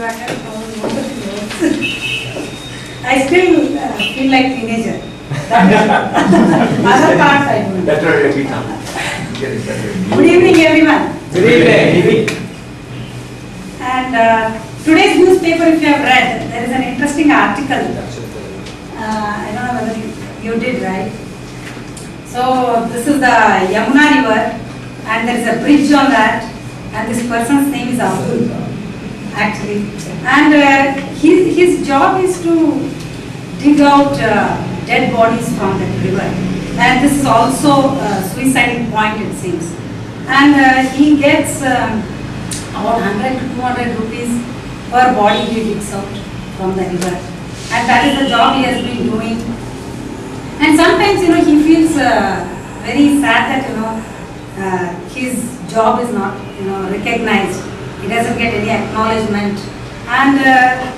back, I still feel like teenager. Other parts I don't. Better every time. Getting better. Good evening, everyone. Good evening. And today's newspaper, if you have read, there is an interesting article. I don't know whether you did, right? So this is the Yamuna River, and there is a bridge on that, and this person's name is Abdul, actually. And his job is to dig out dead bodies from that river. And this is also a suicide point, it seems. And he gets about 100 to 200 rupees per body he digs out from the river. And that is the job he has been doing. And sometimes, he feels very sad that, his job is not, recognized. He doesn't get any acknowledgement. And,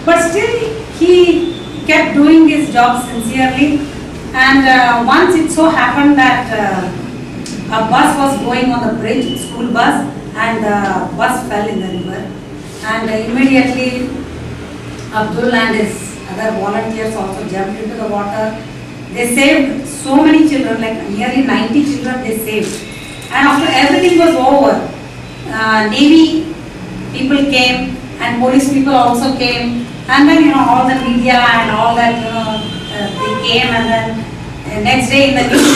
but still, he kept doing his job sincerely. And once it so happened that a bus was going on the bridge, school bus, and the bus fell in the river. And immediately, Abdul and his other volunteers also jumped into the water. They saved so many children, like nearly 90 children they saved. And after everything was over, Navy people came and police people also came. And then, all the media and all that, they came, and then next day in the news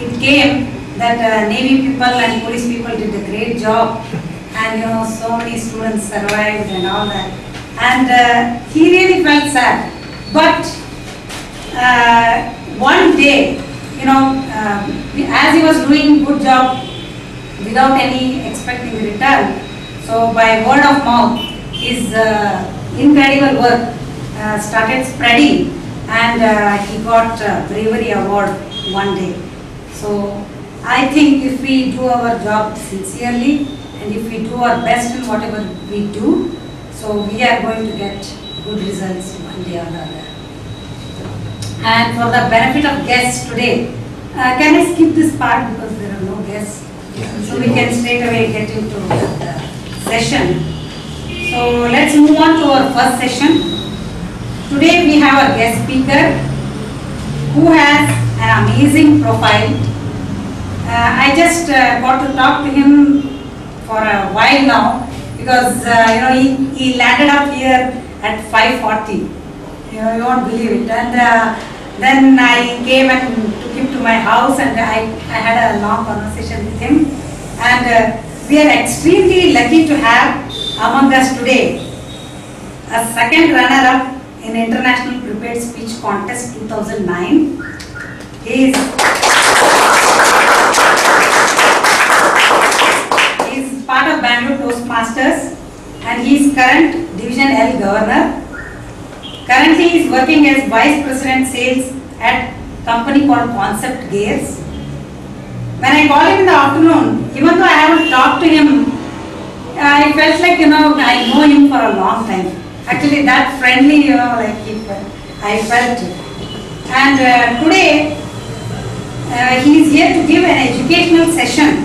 it came that Navy people and police people did a great job. And, so many students survived and all that. And he really felt sad. But one day, as he was doing good job without any expecting return, so by word of mouth, his incredible work started spreading, and he got a bravery award one day. So I think if we do our job sincerely, and if we do our best in whatever we do, so we are going to get good results one day or the other. And for the benefit of guests today, can I skip this part because there are no guests? So we can straight away get into the session. So let's move on to our first session. Today we have a guest speaker who has an amazing profile. I just got to talk to him for a while now because he landed up here at 5:40. You won't believe it. And then I came and took him to my house, and I had a long conversation with him. And we are extremely lucky to have among us today a second runner-up in International Prepared Speech Contest 2009. He is part of Bangalore Toastmasters, and he is current Division L Governor. Currently he is working as Vice President Sales at a company called Concept Gears. When I called him in the afternoon, even though I haven't talked to him, I felt like, I know him for a long time. Actually that friendly, I felt it. And today, he is here to give an educational session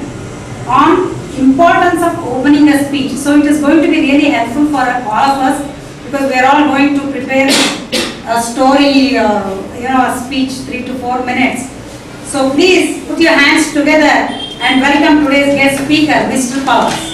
on importance of opening a speech. So it is going to be really helpful for all of us because we are all going to prepare a story, a speech 3 to 4 minutes. So please put your hands together and welcome today's guest speaker, Mr. Powers.